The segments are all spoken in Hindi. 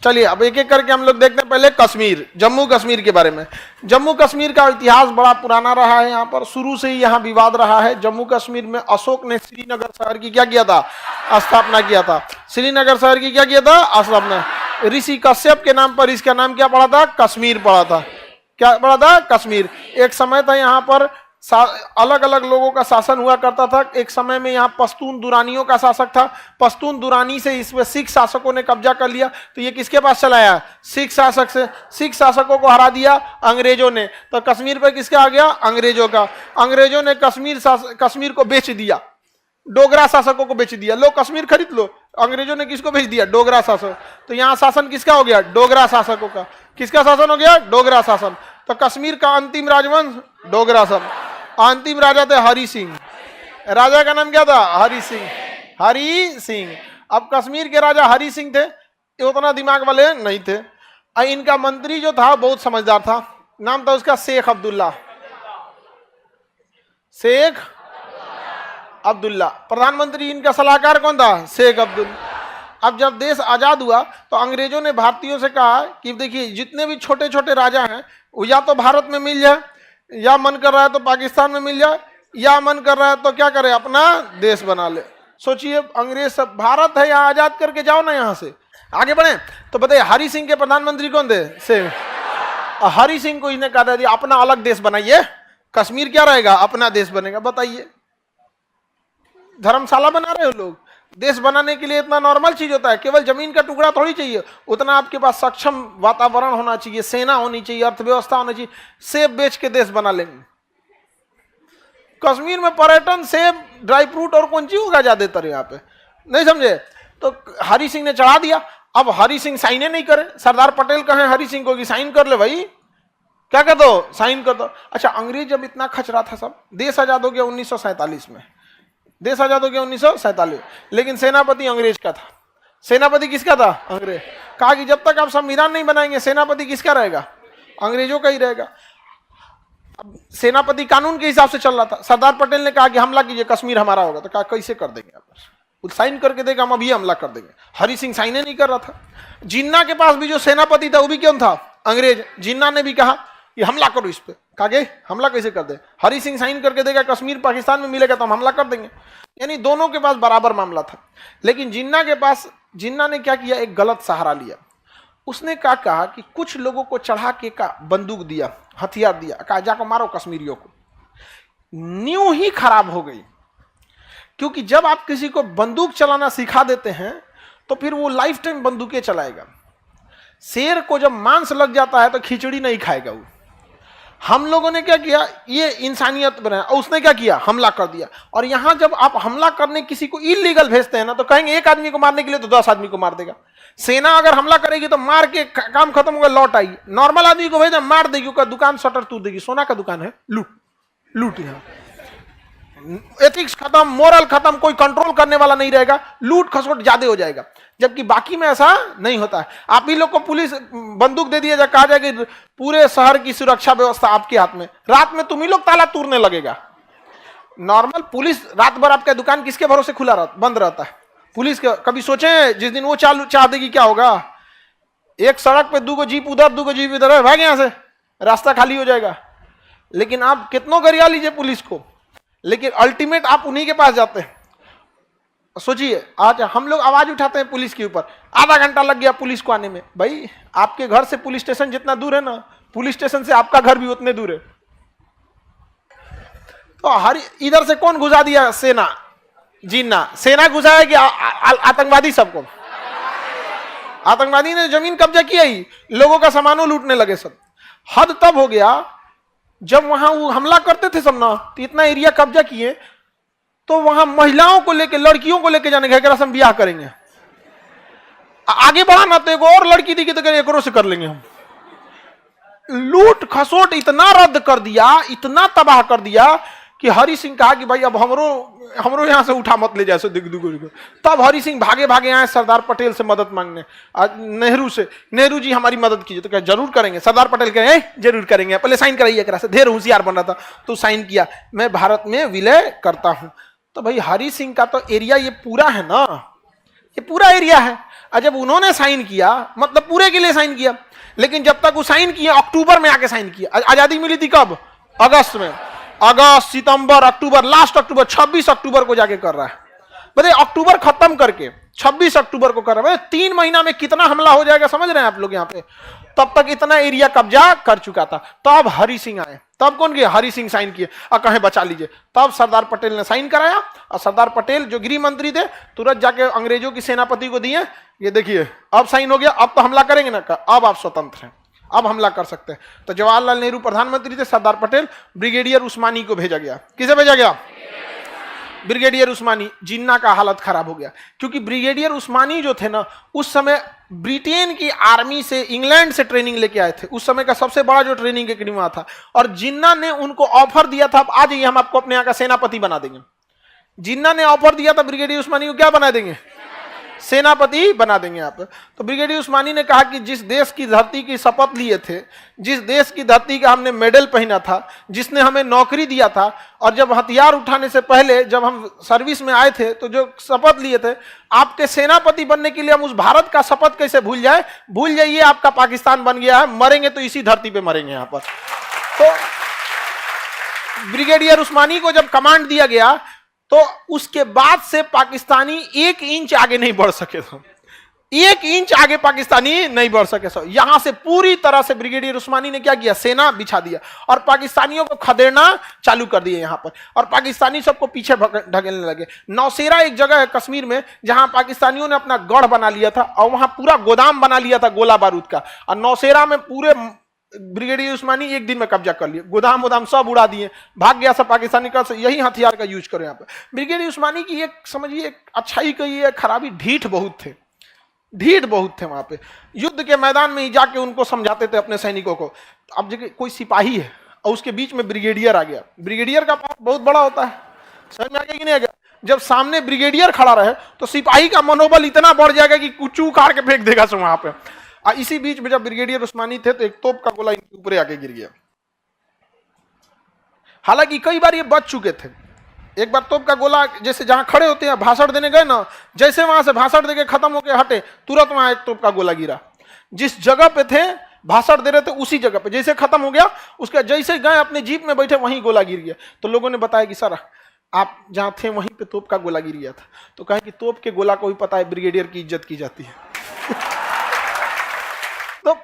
चलिए अब एक एक करके हम लोग देखते हैं। पहले कश्मीर, जम्मू कश्मीर के बारे में। जम्मू कश्मीर का इतिहास बड़ा पुराना रहा है। यहाँ पर शुरू से ही यहाँ विवाद रहा है। जम्मू कश्मीर में अशोक ने श्रीनगर शहर की क्या किया था, स्थापना किया था। श्रीनगर शहर की क्या किया था, स्थापना। ऋषि कश्यप के नाम पर इसका नाम क्या पड़ा था, कश्मीर पड़ा था। क्या पड़ा था, कश्मीर। एक समय था यहाँ पर अलग अलग लोगों का शासन हुआ करता था। एक समय में यहाँ पश्तून दुरानियों का शासक था। पश्तून दुरानी से इसमें सिख शासकों ने कब्जा कर लिया, तो ये किसके पास चला आया, सिख शासक से। सिख शासकों को हरा दिया अंग्रेजों ने, तो कश्मीर पर किसका आ गया, अंग्रेजों का। अंग्रेजों ने कश्मीर को बेच दिया, डोगरा शासकों को बेच दिया। लो कश्मीर खरीद लो। अंग्रेजों ने किसको बेच दिया, डोगरा शासक। तो यहाँ शासन किसका हो गया, डोगरा शासकों का। किसका शासन हो गया, डोगरा शासन। तो कश्मीर का अंतिम राजवंश डोगरा शासन। अंतिम राजा थे हरि सिंह। राजा का नाम क्या था, हरि सिंह। हरि सिंह। अब कश्मीर के राजा हरि सिंह थे, ये उतना दिमाग वाले नहीं थे। इनका मंत्री जो था बहुत समझदार था, नाम था उसका शेख अब्दुल्ला। शेख अब्दुल्ला। प्रधानमंत्री इनका सलाहकार कौन था, शेख अब्दुल्ला। अब जब देश आजाद हुआ तो अंग्रेजों ने भारतीयों से कहा कि देखिए जितने भी छोटे छोटे राजा हैं वो या तो भारत में मिल जाए, या मन कर रहा है तो पाकिस्तान में मिल जाए, या मन कर रहा है तो क्या करे, अपना देश बना ले। सोचिए अंग्रेज सब, भारत है यहाँ, आजाद करके जाओ ना यहाँ से, आगे बढ़े। तो बताइए हरि सिंह के प्रधानमंत्री कौन थे, शेख। हरि सिंह को इन्हें कहा था अपना अलग देश बनाइए, कश्मीर क्या रहेगा, अपना देश बनेगा। बताइए धर्मशाला बना रहे हो लोग। देश बनाने के लिए इतना नॉर्मल चीज होता है, केवल जमीन का टुकड़ा थोड़ी चाहिए, उतना आपके पास सक्षम वातावरण होना चाहिए, सेना होनी चाहिए, अर्थव्यवस्था होनी चाहिए। सेब बेच के देश बना लेंगे। कश्मीर में पर्यटन, सेब, ड्राई फ्रूट और कौन चीज होगा ज्यादातर यहाँ पे, नहीं समझे। तो हरि सिंह ने चढ़ा दिया। अब हरि सिंह साइने नहीं करे, सरदार पटेल कहे हरि सिंह को कि साइन कर ले भाई, क्या कर दो, साइन कर दो। अच्छा अंग्रेज जब इतना खच रहा था, सब देश आजाद हो गया 1947 में, देश आजाद हो गया 1947, लेकिन सेनापति अंग्रेज का था। सेनापति किसका था, अंग्रेज। कहा कि जब तक आप संविधान नहीं बनाएंगे सेनापति किसका रहेगा, अंग्रेजों का ही रहेगा। अब सेनापति कानून के हिसाब से चल रहा था। सरदार पटेल ने कहा कि हमला कीजिए, कश्मीर हमारा होगा। तो कहा कैसे कर देंगे आप, साइन करके देगा, हम अभी हमला कर देंगे। हरि सिंह साइन नहीं कर रहा था। जिन्ना के पास भी जो सेनापति था वो भी कौन था, अंग्रेज। जिन्ना ने भी कहा कि हमला करो इस पे। कहा हमला कैसे कर दे, हरि सिंह साइन करके देगा, कश्मीर पाकिस्तान में मिलेगा तो हम हमला कर देंगे। यानी दोनों के पास बराबर मामला था। लेकिन जिन्ना ने क्या किया, एक गलत सहारा लिया। उसने कहा कि कुछ लोगों को चढ़ा के का बंदूक दिया, हथियार दिया, कहा जाको मारो कश्मीरियों को। न्यू ही खराब हो गई, क्योंकि जब आप किसी को बंदूक चलाना सिखा देते हैं तो फिर वो लाइफ टाइम बंदूकें चलाएगा। शेर को जब मांस लग जाता है तो खिचड़ी नहीं खाएगा वो। हम लोगों ने क्या किया, ये इंसानियत बनाया, और उसने क्या किया, हमला कर दिया। और यहां जब आप हमला करने किसी को इलीगल भेजते हैं ना, तो कहेंगे एक आदमी को मारने के लिए तो 10 आदमी को मार देगा। सेना अगर हमला करेगी तो मार के काम खत्म होगा, लौट आएगी। नॉर्मल आदमी को भेजा, मार देगी, उसका दुकान शटर तोड़ देगी। सोना का दुकान है, लूट यहाँ। एथिक्स खत्म, मोरल खत्म, कोई कंट्रोल करने वाला नहीं रहेगा, लूट खसोट ज्यादा हो जाएगा। जबकि बाकी में ऐसा नहीं होता है। आप ही लोग को पुलिस बंदूक दे दिया, कहा जाए कि पूरे शहर की सुरक्षा व्यवस्था आपके हाथ में, रात में तुम ही लोग ताला तोड़ने लगेगा। नॉर्मल पुलिस रात भर आपका दुकान किसके भरोसे बंद रहता है, पुलिस का। कभी सोचे जिस दिन वो चाह देगी क्या होगा, एक सड़क पे 2 जीप उधर 2 जीप इधर, भाग यहां से, रास्ता खाली हो जाएगा। लेकिन आप कितनों गरिया लीजिए पुलिस को, लेकिन अल्टीमेट आप उन्हीं के पास जाते हैं। सोचिए आज हम लोग आवाज उठाते हैं पुलिस के ऊपर, आधा घंटा लग गया पुलिस को आने में। भाई आपके घर से पुलिस स्टेशन जितना दूर है ना, पुलिस स्टेशन से आपका घर भी उतने दूर है। तो हर इधर से कौन घुसा दिया, सेना, जिन्ना। सेना घुसाया कि आतंकवादी, सबको आतंकवादी ने जमीन कब्जा किया ही, लोगों का सामानों लूटने लगे सब। हद तब हो गया जब वहां वो हमला करते थे सब ना, तो इतना एरिया कब्जा किए, तो वहां महिलाओं को लेके, लड़कियों को लेके जाने का हम ब्याह करेंगे। आगे बढ़ा ना तो एक और लड़की दिखी तो एक से कर लेंगे हम। लूट खसोट इतना रद्द कर दिया, इतना तबाह कर दिया कि हरि सिंह कहा कि भाई अब हमरो यहां से उठा मत ले जाए दिख। तब हरि सिंह भागे भागे आए सरदार पटेल से मदद मांगने, नेहरू से। नेहरू जी हमारी मदद कीजिए, तो क्या जरूर करेंगे। सरदार पटेल कहे जरूर करेंगे, पहले साइन कराइए करा से। ढेर होशियार बन रहा था तो साइन किया, मैं भारत में विलय करता हूं। तो भाई हरि सिंह का तो एरिया ये पूरा है ना, ये पूरा एरिया है। और जब उन्होंने साइन किया, मतलब पूरे के लिए साइन किया, लेकिन जब तक वो साइन किए अक्टूबर में आके साइन किया। आजादी मिली थी कब? अगस्त में। अगस्त, सितंबर, अक्टूबर, लास्ट अक्टूबर, 26 अक्टूबर को जाके कर रहा है। बताइए, अक्टूबर खत्म करके 26 अक्टूबर को कर रहा है। 3 महीना में कितना हमला हो जाएगा समझ रहे हैं आप लोग यहाँ पे? तब तक इतना एरिया कब्जा कर चुका था। तब हरि सिंह आए। तब कौन गया? हरि सिंह साइन किए और कहे बचा लीजिए। तब सरदार पटेल ने साइन कराया और सरदार पटेल जो गृह मंत्री थे तुरंत जाके अंग्रेजों की सेनापति को दिए, ये देखिए अब साइन हो गया, अब तो हमला करेंगे ना, अब आप स्वतंत्र हैं, अब हमला कर सकते हैं। तो जवाहरलाल नेहरू प्रधानमंत्री थे, सरदार पटेल, ब्रिगेडियर उस्मानी को भेजा गया। किसे भेजा गया? ब्रिगेडियर उस्मानी। जिन्ना का हालत खराब हो गया, क्योंकि ब्रिगेडियर उस्मानी जो थे ना, उस समय ब्रिटेन की आर्मी से, इंग्लैंड से ट्रेनिंग लेके आए थे। उस समय का सबसे बड़ा जो ट्रेनिंग एकेडमी वहां था, और जिन्ना ने उनको ऑफर दिया था, आ जाइए हम आपको अपने यहाँ का सेनापति बना देंगे। जिन्ना ने ऑफर दिया था ब्रिगेडियर उस्मानी को, क्या बना देंगे? सेनापति बना देंगे आप। तो ब्रिगेडियर उस्मानी ने कहा कि जिस देश की धरती की शपथ लिए थे, जिस देश की धरती का हमने मेडल पहना था, जिसने हमें नौकरी दिया था, और जब हथियार उठाने से पहले जब हम सर्विस में आए थे तो जो शपथ लिए थे, आपके सेनापति बनने के लिए हम उस भारत का शपथ कैसे भूल जाए? भूल जाइए, आपका पाकिस्तान बन गया है, मरेंगे तो इसी धरती पे मरेंगे यहाँ पर। तो ब्रिगेडियर उस्मानी को जब कमांड दिया गया तो उसके बाद से पाकिस्तानी 1 इंच आगे नहीं बढ़ सके थे। 1 इंच आगे पाकिस्तानी नहीं बढ़ सके। यहां से पूरी तरह से ब्रिगेडियर उस्मानी ने क्या किया? सेना बिछा दिया और पाकिस्तानियों को खदेड़ना चालू कर दिए यहां पर, और पाकिस्तानी सबको पीछे ढकेलने लगे। नौशेरा एक जगह है कश्मीर में जहां पाकिस्तानियों ने अपना गढ़ बना लिया था और वहां पूरा गोदाम बना लिया था गोला बारूद का, और नौशेरा में पूरे ब्रिगेडियर उस्मानी 1 दिन में कब्जा कर लिए, गोदाम वोदाम सब उड़ा दिए, भाग गया सब पाकिस्तानी का। यही हथियार का यूज करो यहाँ पे। ब्रिगेडियर उस्मानी की एक समझिए अच्छाई कही है, खराबी ढीठ बहुत थे, ढीठ बहुत थे। वहां पे युद्ध के मैदान में ही जाके उनको समझाते थे अपने सैनिकों को। अब जगह कोई सिपाही है और उसके बीच में ब्रिगेडियर आ गया, ब्रिगेडियर का पावर बहुत बड़ा होता है, समझ में आ गया कि नहीं आ गया? जब सामने ब्रिगेडियर खड़ा रहे तो सिपाही का मनोबल इतना बढ़ जाएगा कि कुछ उखाड़ के फेंक देगा सब वहां पे। इसी बीच में जब ब्रिगेडियर उस्मानी थे तो एक तोप का गोला इनके ऊपर आके गिर गया। हालांकि कई बार ये बच चुके थे। एक बार तोप का गोला, जैसे जहां खड़े होते हैं भाषण देने गए ना, जैसे वहां से भाषण देके खत्म होके हटे, तुरंत वहां एक तोप का गोला गिरा। जिस जगह पे थे भाषण दे रहे थे उसी जगह पे, जैसे खत्म हो गया उसका, जैसे गए अपने जीप में बैठे वहीं गोला गिर गया। तो लोगों ने बताया कि सर आप जहां थे वहीं पे तोप का गोला गिर गया था। तो कहे कि तोप के गोला को भी पता है ब्रिगेडियर की इज्जत की जाती है। तो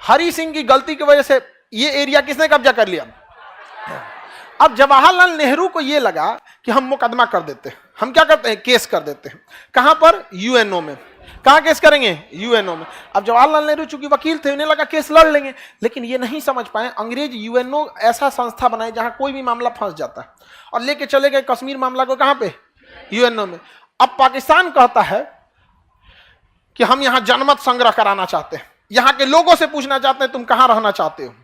हरि सिंह की गलती की वजह से ये एरिया किसने कब्जा कर लिया? अब जवाहरलाल नेहरू को ये लगा कि हम मुकदमा कर देते हैं, हम क्या करते हैं? केस कर देते हैं। कहां पर? यूएनओ में। कहां केस करेंगे? यूएनओ में। अब जवाहरलाल नेहरू चूंकि वकील थे, उन्हें लगा केस लड़ लेंगे, लेकिन ये नहीं समझ पाए अंग्रेज यूएनओ ऐसा संस्था बनाए जहां कोई भी मामला फंस जाता है, और लेके चले गए कश्मीर मामला को कहां पे? यूएनओ में। अब पाकिस्तान कहता है कि हम यहां जनमत संग्रह कराना चाहते हैं, यहां के लोगों से पूछना चाहते हैं तुम कहां रहना चाहते हो,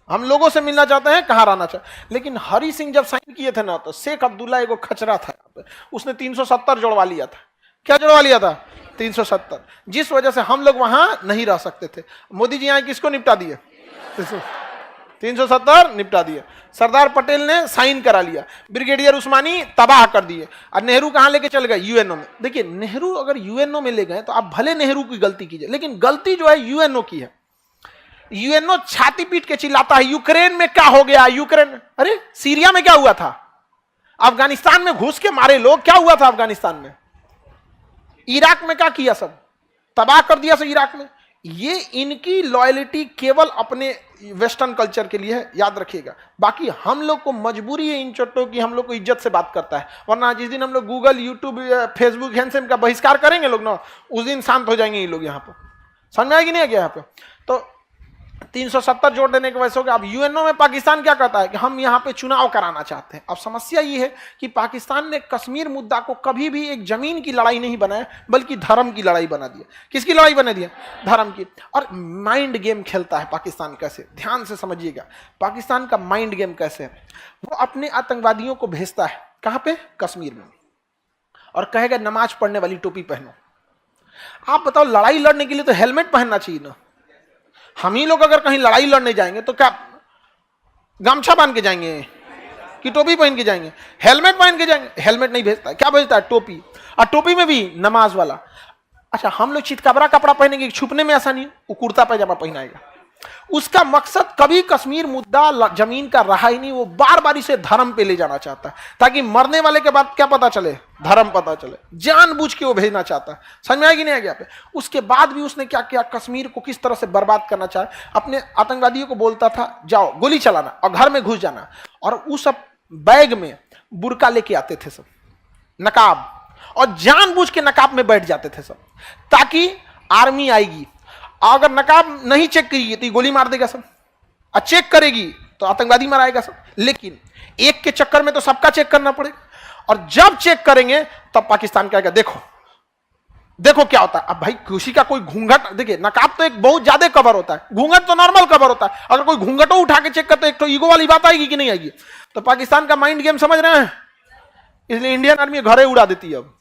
हम लोगों से मिलना चाहते हैं कहां रहना चाहते। लेकिन हरि सिंह जब साइन किए थे ना, तो शेख अब्दुल्ला एगो खचरा था, उसने 370 जोड़वा लिया था। क्या जोड़वा लिया था? 370, जिस वजह से हम लोग वहां नहीं रह सकते थे। मोदी जी यहां किसको निपटा दिए? 370 निपटा दिए। सरदार पटेल ने साइन करा लिया, ब्रिगेडियर उस्मानी तबाह कर दिए, और नेहरू कहां लेके चल गए? यूएनओ में। देखिए, नेहरू अगर यूएनओ में ले गए तो आप भले नेहरू की गलती कीजिए, लेकिन गलती जो है यूएनओ की है। यूएनओ छाती पीट के चिल्लाता है यूक्रेन में क्या हो गया, यूक्रेन, अरे सीरिया में क्या हुआ था, अफगानिस्तान में घुस के मारे लोग, क्या हुआ था अफगानिस्तान में, इराक में क्या किया, सब तबाह कर दिया सब इराक में। ये इनकी लॉयल्टी केवल अपने वेस्टर्न कल्चर के लिए है, याद रखिएगा। बाकी हम लोग को मजबूरी है इन चोटों की, हम लोग को इज्जत से बात करता है, वरना जिस दिन हम लोग गूगल, यूट्यूब, फेसबुक, हैंडसेम का बहिष्कार करेंगे लोग ना, उस दिन शांत हो जाएंगे ये लोग। यहाँ पर समझ में आएगी नहीं आ गया? यहाँ पे तो 370 जोड़ देने की वजह से हो गया। अब यूएनओ में पाकिस्तान क्या कहता है कि हम यहाँ पे चुनाव कराना चाहते हैं। अब समस्या ये है कि पाकिस्तान ने कश्मीर मुद्दा को कभी भी एक जमीन की लड़ाई नहीं बनाया, बल्कि धर्म की लड़ाई बना दिया। किसकी लड़ाई बना दिया? धर्म की। और माइंड गेम खेलता है पाकिस्तान कैसे, ध्यान से समझिएगा। पाकिस्तान का माइंड गेम कैसे है, वो अपने आतंकवादियों को भेजता है कहाँ पे? कश्मीर में, और कहेगा नमाज पढ़ने वाली टोपी पहनो। आप बताओ, लड़ाई लड़ने के लिए तो हेलमेट पहनना चाहिए ना। हम ही लोग अगर कहीं लड़ाई लड़ने जाएंगे तो क्या गमछा बांध के जाएंगे कि टोपी पहन के जाएंगे? हेलमेट पहन के जाएंगे। हेलमेट नहीं भेजता, क्या भेजता है? टोपी, और टोपी में भी नमाज वाला। अच्छा, हम लोग चितकबरा कपड़ा पहनेंगे, छुपने में आसानी है, वो कुर्ता पैजामा पहनाएगा। उसका मकसद कभी कश्मीर मुद्दा जमीन का रहा ही नहीं, वो बार बार इसे धर्म पे ले जाना चाहता है, ताकि मरने वाले के बाद क्या पता चले, धर्म पता चले। जानबूझ के वो भेजना चाहता है। समझ में आएगी नहीं आगे पे? उसके बाद भी उसने क्या किया, कश्मीर को किस तरह से बर्बाद करना चाहे। अपने आतंकवादियों को बोलता था जाओ गोली चलाना और घर में घुस जाना, और उस सब बैग में बुर्का लेके आते थे सब, नकाब, और जानबूझ के नकाब में बैठ जाते थे सब, ताकि आर्मी आएगी, अगर नकाब नहीं चेक करेगी तो गोली मार देगा सब, और चेक करेगी तो आतंकवादी मराएगा सब। लेकिन एक के चक्कर में तो सबका चेक करना पड़ेगा, और जब चेक करेंगे तब पाकिस्तान कहेगा देखो देखो क्या होता है। अब भाई किसी का कोई घूंघट, देखिए नकाब तो एक बहुत ज्यादा कवर होता है, घूंघट तो नॉर्मल कवर होता है, अगर कोई घूंघटो उठा के चेक करते एक तो ईगो वाली बात आएगी कि नहीं आएगी। तो पाकिस्तान का माइंड गेम समझ रहे हैं, इसलिए इंडियन आर्मी घरे उड़ा देती है अब।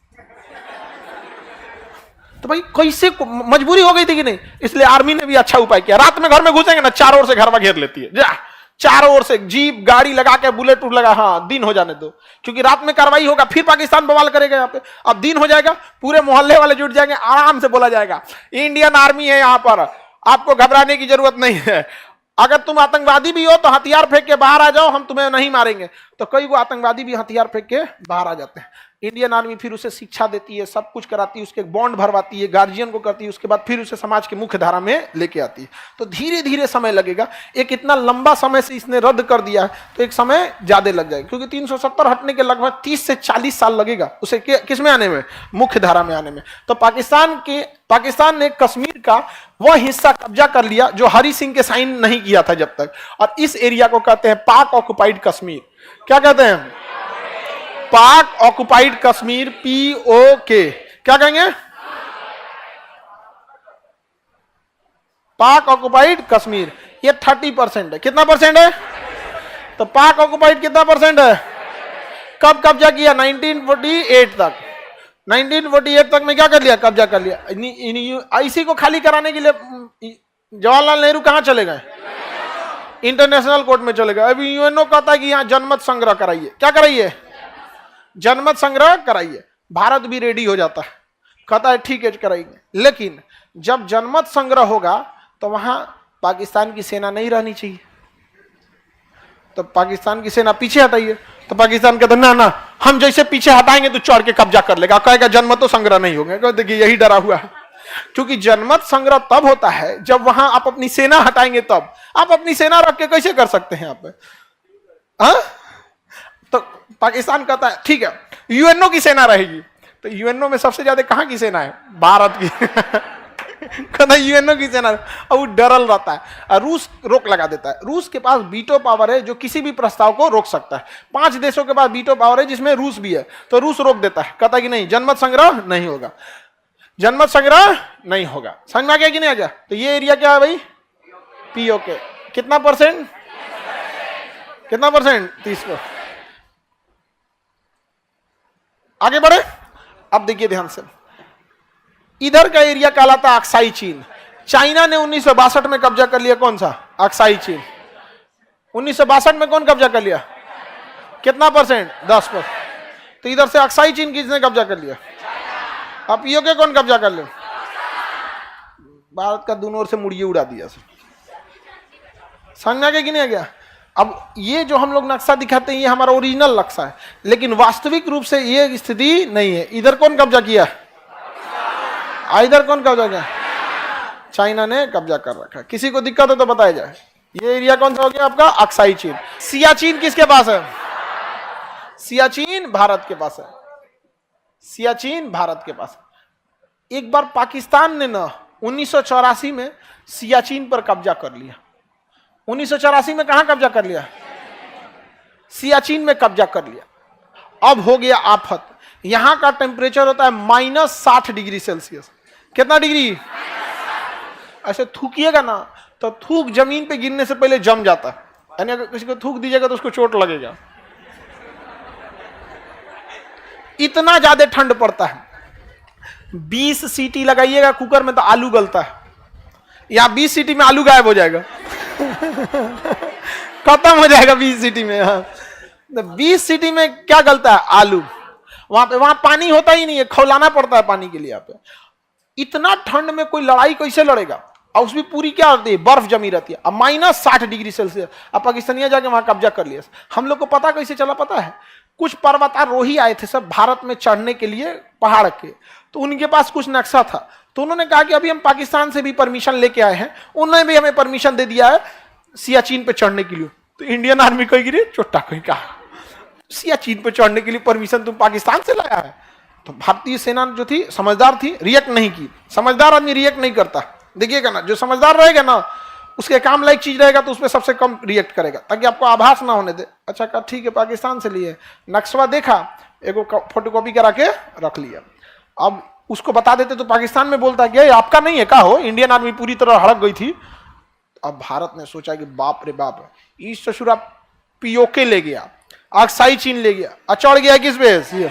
तो भाई कैसे मजबूरी हो गई थी कि नहीं, इसलिए आर्मी ने भी अच्छा उपाय किया, रात में घर में घुसेंगे ना, चारों ओर से घर में घेर लेती है, जा चारों ओर से जीप गाड़ी लगा के, बुलेट उठ लगा, हाँ दिन हो जाने दो, क्योंकि रात में कार्रवाई होगा, फिर पाकिस्तान बवाल करेगा यहाँ पे। अब दिन हो जाएगा, पूरे मोहल्ले वाले जुट जाएंगे, आराम से बोला जाएगा इंडियन आर्मी है यहाँ पर, आपको घबराने की जरूरत नहीं है, अगर तुम आतंकवादी भी हो तो हथियार फेंक के बाहर आ जाओ, हम तुम्हें नहीं मारेंगे। तो कई वो आतंकवादी भी हथियार फेंक के बाहर आ जाते हैं। इंडियन आर्मी फिर उसे शिक्षा देती है, सब कुछ कराती है, उसके बॉन्ड भरवाती है, गार्जियन को करती है, उसके बाद फिर उसे समाज की मुख्य धारा में लेके आती है। तो धीरे धीरे समय लगेगा, एक इतना लंबा समय से इसने रद्द कर दिया है तो एक समय ज्यादा लग जाएगा, क्योंकि 370 हटने के लगभग 30 से 40 साल लगेगा उसे किस में आने में, मुख्य धारा में आने में। तो पाकिस्तान ने कश्मीर का वह हिस्सा कब्जा कर लिया जो हरि सिंह के साइन नहीं किया था जब तक, और इस एरिया को कहते हैं पाक ऑक्युपाइड कश्मीर। क्या कहते हैं? पाक ऑक्युपाइड कश्मीर, POK। क्या कहेंगे? पाक ऑक्युपाइड कश्मीर। ये 30% है। कितना परसेंट है? तो पाक ऑक्युपाइड कितना परसेंट है? कब कब्जा किया? 1948 तक। 1948 तक में क्या कर लिया? कब्जा कर लिया। इसी को खाली कराने के लिए जवाहरलाल नेहरू कहां चले गए? इंटरनेशनल कोर्ट में चले गए। अभी यूएनओ कहता है कि यहां जनमत संग्रह कराइए। क्या कराइए? जनमत संग्रह कराइए। भारत भी रेडी हो जाता है, कहता है ठीक है कराइए। लेकिन जब जनमत संग्रह होगा तो वहां पाकिस्तान की सेना नहीं रहनी चाहिए, तो पाकिस्तान की सेना पीछे हटाइए। तो पाकिस्तान कहता ना ना, हम जैसे पीछे हटाएंगे तो चढ़ के कब्जा कर लेगा, कहेगा जनमत तो संग्रह नहीं होगा। देखिए यही डरा हुआ है, क्योंकि जनमत संग्रह तब होता है जब वहां आप अपनी सेना हटाएंगे, तब आप अपनी सेना रख के कैसे कर सकते हैं आप? तो पाकिस्तान कहता है ठीक है यूएनओ की सेना रहेगी। तो यूएनओ में सबसे ज्यादा कहां की सेना है? भारत की। कहता यूएनओ की सेना, और वो डरल रहता है, और रूस रोक लगा देता है। रूस के पास वीटो पावर है जो किसी भी प्रस्ताव को रोक सकता है। 5 देशों के पास वीटो पावर है जिसमें रूस भी है, तो रूस रोक देता है, कहता है कि नहीं जनमत संग्रह नहीं होगा, जनमत संग्रह नहीं होगा। समझ में आ गया कि नहीं आ गया? तो ये एरिया क्या है भाई? POK। कितना परसेंट? कितना परसेंट? 30%। आगे बढ़े। अब देखिए ध्यान से, इधर का एरिया कहलाता है अक्साई चीन। चाइना ने 1962 में कब्जा कर लिया। कौन सा? अक्साई चीन। 1962 में कौन कब्जा कर लिया? कितना परसेंट? 10%। तो इधर से अक्साई चीन किसने कब्जा कर लिया? अब POK कौन कब्जा कर लिया? भारत का दोनों ओर से मुड़िए उड़ा दिया। समझ में आ गया कि नहीं आ गया? अब ये जो हम लोग नक्शा दिखाते हैं ये हमारा ओरिजिनल नक्शा है, लेकिन वास्तविक रूप से ये स्थिति नहीं है। इधर कौन कब्जा किया? इधर कौन कब्जा किया? चाइना ने कब्जा कर रखा है। किसी को दिक्कत है तो बताया जाए। ये एरिया कौन सा हो गया आपका? अक्साई चीन। सियाचिन किसके पास है? सियाचिन भारत के पास है। सियाचिन भारत के पास। एक बार पाकिस्तान ने ना 1984 में सियाचिन पर कब्जा कर लिया। 1984 में कहां कब्जा कर लिया? सियाचिन में कब्जा कर लिया। अब हो गया आफत। यहां का टेम्परेचर होता है -60 डिग्री सेल्सियस। कितना डिग्री? ऐसे थूकिएगा ना तो थूक जमीन पे गिरने से पहले जम जाता है, यानी अगर किसी को थूक दीजिएगा तो उसको चोट लगेगा, इतना ज्यादा ठंड पड़ता है। 20 सीटी लगाइएगा कुकर में तो आलू गलता है, या 20 सीटी में आलू गायब हो जाएगा। खत्म हो जाएगा 20 सीटी में। हाँ, 20 सीटी में क्या गलता है? आलू। वहां पानी होता ही नहीं है, खौलाना पड़ता है पानी के लिए। यहाँ पे इतना ठंड में कोई लड़ाई कैसे लड़ेगा? और उसमें पूरी क्या होती है, बर्फ जमी रहती है। अब -60 डिग्री सेल्सियस, अब पाकिस्तानिया जाके वहां कब्जा कर लिया। हम लोग को पता कैसे चला पता है? कुछ पर्वतारोही आए थे सब भारत में चढ़ने के लिए पहाड़ के, तो उनके पास कुछ नक्शा था, तो उन्होंने कहा कि अभी हम पाकिस्तान से भी परमिशन लेके आए हैं, उन्होंने भी हमें परमिशन दे दिया है सियाचिन पे चढ़ने के लिए। तो इंडियन आर्मी कहेगी रे चोट्टा कहीं कहा, सियाचिन पे चढ़ने के लिए परमिशन तुम पाकिस्तान से लाया है? तो भारतीय सेना जो थी समझदार थी, रिएक्ट नहीं की। समझदार आदमी रिएक्ट नहीं करता, देखिएगा ना, जो समझदार रहेगा ना उसके काम लायक चीज रहेगा तो उसमें सबसे कम रिएक्ट करेगा, ताकि आपको आभास ना होने दे। अच्छा कहा ठीक है पाकिस्तान से लिए, नक्शा देखा, एगो फोटोकॉपी करा के रख लिया। अब उसको बता देते तो पाकिस्तान में बोलता कि आपका नहीं है का हो, इंडियन आर्मी पूरी तरह हड़क गई थी। अब भारत ने सोचा कि बाप रे बाप, इस ससुरा पीओके ले गया, आक्साई चीन ले गया, चढ़ गया किस पे,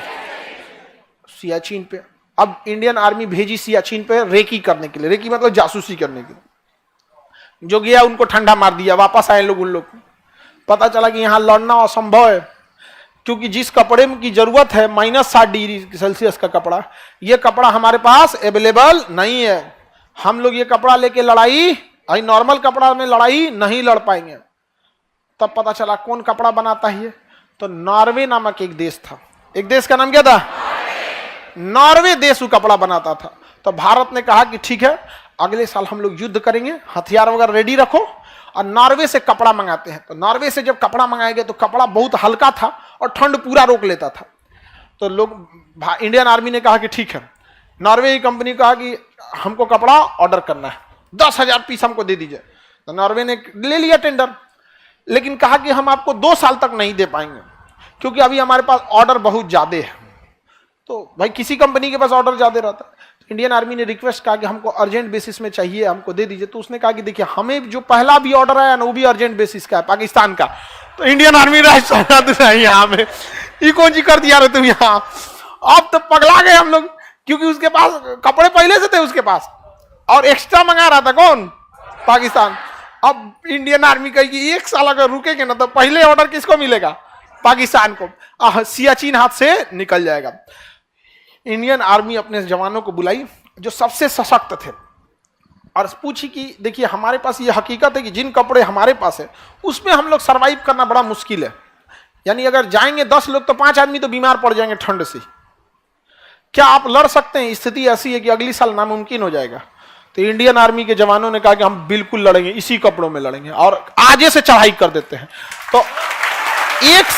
सियाचिन पे। अब इंडियन आर्मी भेजी सियाचिन पे रेकी करने के लिए, रेकी मतलब जासूसी करने के लिए। जो गया उनको ठंडा मार दिया, वापस आए लोग, उन लोग पता चला कि यहां लड़ना असंभव है, क्योंकि जिस कपड़े की जरूरत है -60 डिग्री सेल्सियस का कपड़ा, ये कपड़ा हमारे पास अवेलेबल नहीं है। हम लोग ये कपड़ा लेके लड़ाई, नॉर्मल कपड़ा में लड़ाई नहीं लड़ पाएंगे। तब पता चला कौन कपड़ा बनाता है, तो नॉर्वे नामक एक देश था। एक देश का नाम क्या था? नॉर्वे देश वो कपड़ा बनाता था। तो भारत ने कहा कि ठीक है अगले साल हम लोग युद्ध करेंगे, हथियार वगैरह रेडी रखो, और नॉर्वे से कपड़ा मंगाते हैं। तो नॉर्वे से जब कपड़ा मंगाएंगे तो कपड़ा बहुत हल्का था और ठंड पूरा रोक लेता था। तो लोग, इंडियन आर्मी ने कहा कि ठीक है, नॉर्वे की कंपनी कहा कि हमको कपड़ा ऑर्डर करना है, 10,000 पीस हमको दे दीजिए। तो नॉर्वे ने ले लिया टेंडर, लेकिन कहा कि हम आपको 2 साल तक नहीं दे पाएंगे, क्योंकि अभी हमारे पास ऑर्डर बहुत ज्यादा है। तो भाई किसी कंपनी के पास ऑर्डर ज्यादा रहता है। तो इंडियन आर्मी ने रिक्वेस्ट कहा कि हमको अर्जेंट बेसिस में चाहिए, हमको दे दीजिए। तो उसने कहा कि देखिए हमें जो पहला भी ऑर्डर आया ना वो भी अर्जेंट बेसिस का है, पाकिस्तान का। तो इंडियन आर्मी यहाँ में ये कौन सी कर दिया रहे तुम यहाँ, अब तो पगला गए हम लोग, क्योंकि उसके पास कपड़े पहले से थे उसके पास, और एक्स्ट्रा मंगा रहा था कौन, पाकिस्तान। अब इंडियन आर्मी कहेगी 1 साल अगर रुकेंगे ना तो पहले ऑर्डर किसको मिलेगा, पाकिस्तान को, सियाचिन हाथ से निकल जाएगा। इंडियन आर्मी अपने जवानों को बुलाई जो सबसे सशक्त थे, और पूछी कि देखिए हमारे पास ये हकीकत है कि जिन कपड़े हमारे पास है उसमें हम लोग सरवाइव करना बड़ा मुश्किल है, यानी अगर जाएंगे 10 लोग तो 5 आदमी तो बीमार पड़ जाएंगे ठंड से। क्या आप लड़ सकते हैं? स्थिति ऐसी है कि अगली साल नामुमकिन हो जाएगा। तो इंडियन आर्मी के जवानों ने कहा कि हम बिल्कुल लड़ेंगे, इसी कपड़ों में लड़ेंगे और आगे से चढ़ाई कर देते हैं। तो 1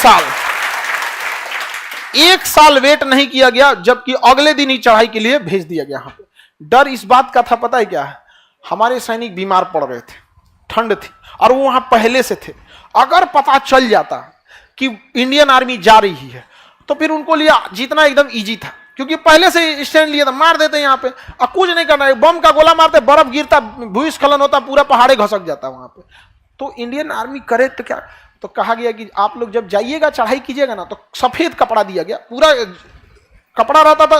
साल वेट नहीं किया गया, जबकि अगले दिन ही चढ़ाई के लिए भेज दिया गया। डर इस बात का था, पता है क्या है, हमारे सैनिक बीमार पड़ रहे थे, ठंड थी और वो वहां पहले से थे। अगर पता चल जाता कि इंडियन आर्मी जा रही है तो फिर उनको लिए जीतना एकदम इजी था, क्योंकि पहले से स्टैंड लिया था, मार देते यहाँ पे, अब कुछ नहीं करना है, बम का गोला मारते, बर्फ गिरता, भूस्खलन होता, पूरा पहाड़े घसक जाता वहां पे। तो इंडियन आर्मी करे तो क्या, तो कहा गया कि आप लोग जब जाइएगा चढ़ाई कीजिएगा ना तो सफेद कपड़ा दिया गया, पूरा कपड़ा रहता था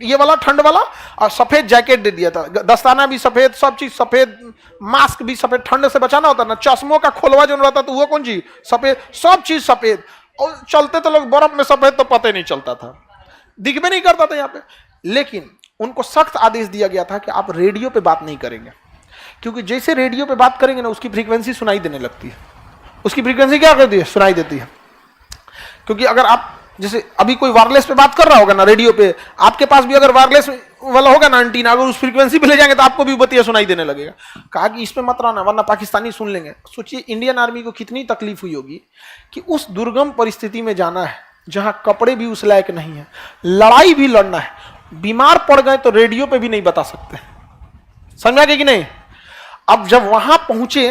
ये वाला ठंड वाला, और सफेद जैकेट दे दिया था, दस्ताना भी सफेद, सब चीज सफेद, मास्क भी सफेद, ठंड से बचाना होता ना, चश्मों का खोलवा जो रहता तो वो कौन चीज सफेद, सब चीज सफेद। और चलते तो लोग बर्फ में सफेद तो पता ही नहीं चलता था, दिख भी नहीं करता था यहाँ पे। लेकिन उनको सख्त आदेश दिया गया था कि आप रेडियो पे बात नहीं करेंगे, क्योंकि जैसे रेडियो पे बात करेंगे ना उसकी फ्रीक्वेंसी सुनाई देने लगती है, उसकी फ्रीक्वेंसी क्या करती है, सुनाई देती है। क्योंकि अगर आप जैसे अभी कोई वायरलेस पे बात कर रहा होगा ना रेडियो पे, आपके पास भी अगर वायरलेस वाला होगा ना एंटीना, अगर उस फ्रीक्वेंसी पे ले जाएंगे तो आपको भी बतिया सुनाई देने लगेगा। कहा कि इस पे मत रहना वरना पाकिस्तानी सुन लेंगे। सोचिए इंडियन आर्मी को कितनी तकलीफ हुई होगी कि उस दुर्गम परिस्थिति में जाना है जहां कपड़े भी उस लायक नहीं है, लड़ाई भी लड़ना है, बीमार पड़ गए तो रेडियो पे भी नहीं बता सकते, समझा कि नहीं। अब जब वहां पहुंचे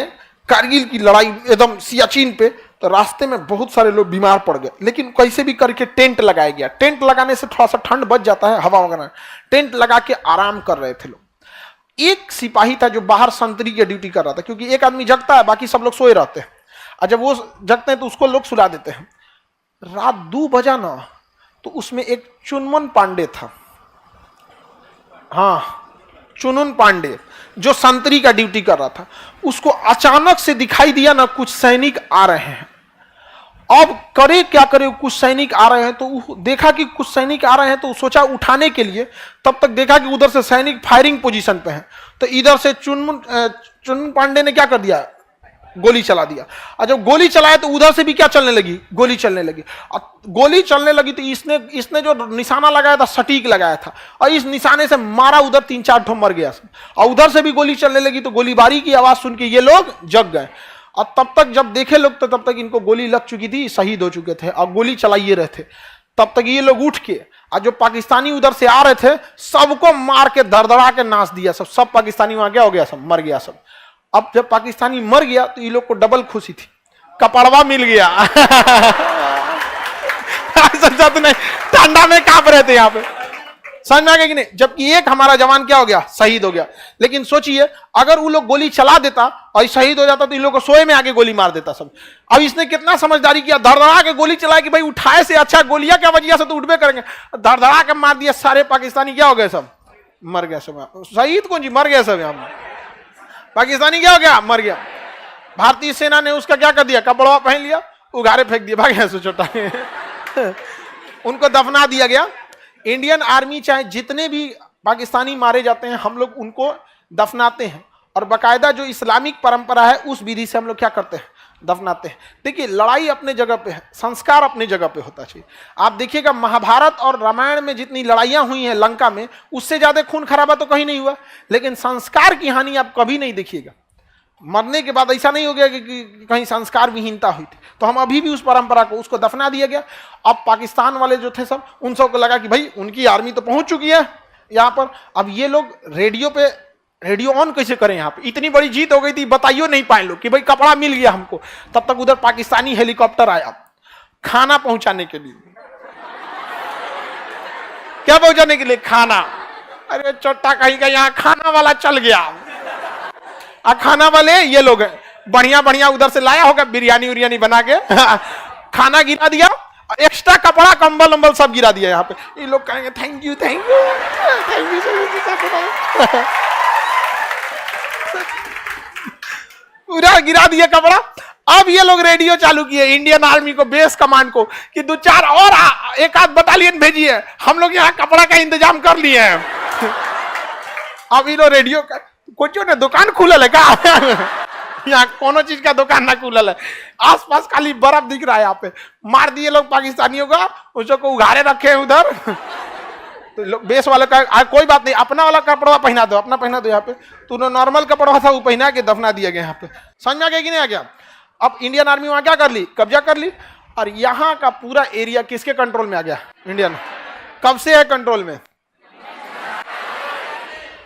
कारगिल की लड़ाई एकदम सियाचिन पे, तो रास्ते में बहुत सारे लोग बीमार पड़ गए, लेकिन कैसे भी करके टेंट लगाया गया। टेंट लगाने से थोड़ा सा ठंड बच जाता है, हवा वगैरह, टेंट लगा के आराम कर रहे थे लोग। एक सिपाही था जो बाहर संतरी की ड्यूटी कर रहा था, क्योंकि एक आदमी जगता है बाकी सब लोग सोए रहते हैं, और जब वो जगते हैं तो उसको लोग सुला देते हैं। रात 2 बजा ना तो उसमें एक चुनमुन पांडे था, हाँ चुनुन पांडे, जो संतरी का ड्यूटी कर रहा था। उसको अचानक से दिखाई दिया ना कुछ सैनिक आ रहे हैं, अब करे क्या करे, कुछ सैनिक आ रहे हैं तो देखा कि कुछ सैनिक आ रहे हैं तो सोचा उठाने के लिए, तब तक देखा कि उधर से सैनिक फायरिंग पोजीशन पे हैं, तो इधर से चुनमुन पांडे ने क्या कर दिया, गोली चला दिया। और जब गोली चलाया तो उधर से भी क्या चलने लगी, गोली चलने लगी। गोली चलने लगी तो इसने जो निशाना लगाया था सटीक लगाया था, और इस निशाने से मारा, उधर 3-4 ठो मर गया, और उधर से भी गोली चलने लगी तो गोलीबारी की आवाज सुन के ये लोग जग गए। और तब तक जब देखे लोग तो तब तक इनको गोली लग चुकी थी, शहीद हो चुके थे, और गोली चलाइए रहे थे। तब तक ये लोग उठ के, और जो पाकिस्तानी उधर से आ रहे थे सबको मार के धड़धड़ा के नाच दिया, सब पाकिस्तानी वहां क्या हो गया, सब मर गया सब। अब जब पाकिस्तानी मर गया तो ये लोग को डबल खुशी थी, कपड़वा मिल गया। सच नहीं, ठंडा में कांप रहे थे यहाँ पे, समझ में आ गया कि नहीं। जबकि एक हमारा जवान क्या हो गया, शहीद हो गया। लेकिन सोचिए अगर वो लोग गोली चला देता और शहीद हो जाता तो इन लोग को सोए में आके गोली मार देता सब। अब इसने कितना समझदारी किया, धड़धड़ा के गोली चलाया कि भाई उठाए से अच्छा गोलियां क्या वजह से तो उठबे करेंगे, धड़धड़ा के मार दिया, सारे पाकिस्तानी क्या हो गए, सब मर गए सब। शहीद कौन जी, मर गए सब। यहाँ पाकिस्तानी क्या हो गया, मर गया। भारतीय सेना ने उसका क्या कर दिया, कपड़ा पहन लिया, उगारे फेंक दिया, भाग ऐसे छोटा। उनको दफना दिया गया। इंडियन आर्मी चाहे जितने भी पाकिस्तानी मारे जाते हैं हम लोग उनको दफनाते हैं, और बाकायदा जो इस्लामिक परंपरा है उस विधि से हम लोग क्या करते हैं, दफनाते हैं। देखिए लड़ाई अपने जगह पे है, संस्कार अपने जगह पे होता चाहिए। आप देखिएगा महाभारत और रामायण में जितनी लड़ाइयां हुई हैं लंका में, उससे ज्यादा खून खराबा तो कहीं नहीं हुआ, लेकिन संस्कार की हानि आप कभी नहीं देखिएगा। मरने के बाद ऐसा नहीं हो गया कि कहीं संस्कार विहीनता हुई थी, तो हम अभी भी उस परंपरा को, उसको दफना दिया गया। अब पाकिस्तान वाले जो थे सब, उन सबको लगा कि भाई उनकी आर्मी तो पहुंच चुकी है यहाँ पर, अब ये लोग रेडियो ऑन कैसे करें, यहाँ पे इतनी बड़ी जीत हो गई थी, बताइयो नहीं पाए लोग कि भाई कपड़ा मिल गया हमको। तब तक उधर पाकिस्तानी हेलीकॉप्टर आया खाना पहुंचाने के लिए। क्या पहुंचाने के लिए, खाना। अरे चोटा कहीं का यहाँ खाना वाला चल गया, खाना वाले ये लोग बढ़िया बढ़िया उधर से लाया होगा, बिरयानी उरियानी बना के खाना गिरा दिया, एक्स्ट्रा कपड़ा कंबल उम्बल सब गिरा दिया यहाँ पे। ये लोग कहेंगे thank you thank you thank you, पूरा गिरा दिया कपड़ा। अब ये लोग रेडियो चालू किए इंडियन आर्मी को, बेस कमांड को, कि 2-4 और एक आध बटालियन भेजिए, हम लोग यहाँ कपड़ा का इंतजाम कर लिए हैं। अब ये लोग रेडियो का कुछ ने दुकान खुलल है का? यहाँ कोनो चीज का दुकान ना खुलल है, आसपास खाली बर्फ दिख रहा है। यहाँ पे मार दिए लोग पाकिस्तानियों का, उसको उघारे रखे हैं उधर। तो बेस वाले का कोई बात नहीं, अपना वाला कपड़ा पहना दो, अपना पहना दो। यहाँ पे तूने नॉर्मल कपड़ा था वो पहना के दफना दिया गया यहाँ पे। समझ में आ गया कि नहीं आ गया। अब इंडियन आर्मी वहां क्या कर ली, कब्जा कर ली, और यहाँ का पूरा एरिया किसके कंट्रोल में आ गया, इंडियन। कब से है कंट्रोल में,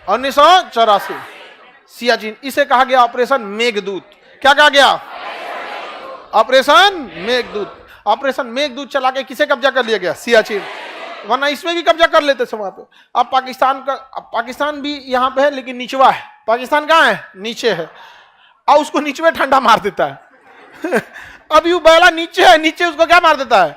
1984 सियाचिन। इसे कहा गया ऑपरेशन मेघदूत। क्या कहा गया, ऑपरेशन मेघदूत। ऑपरेशन मेघदूत चला के किसे कब्जा कर लिया गया, सियाचिन। वरना इसमें भी कब्जा कर लेते थे वहां पे। अब पाकिस्तान भी यहाँ पे है लेकिन निचवा है। पाकिस्तान कहाँ है, नीचे है, और उसको नीचे ठंडा मार देता है। अभी वो बैला नीचे है, नीचे उसको क्या मार देता है,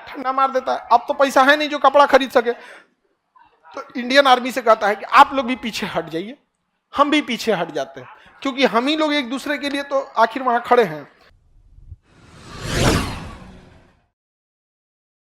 ठंडा मार देता है। अब तो पैसा है नहीं जो कपड़ा खरीद सके, तो इंडियन आर्मी से कहता है कि आप लोग भी पीछे हट जाइए। हम भी पीछे हट जाते हैं, क्योंकि हम ही लोग एक दूसरे के लिए तो आखिर वहां खड़े हैं।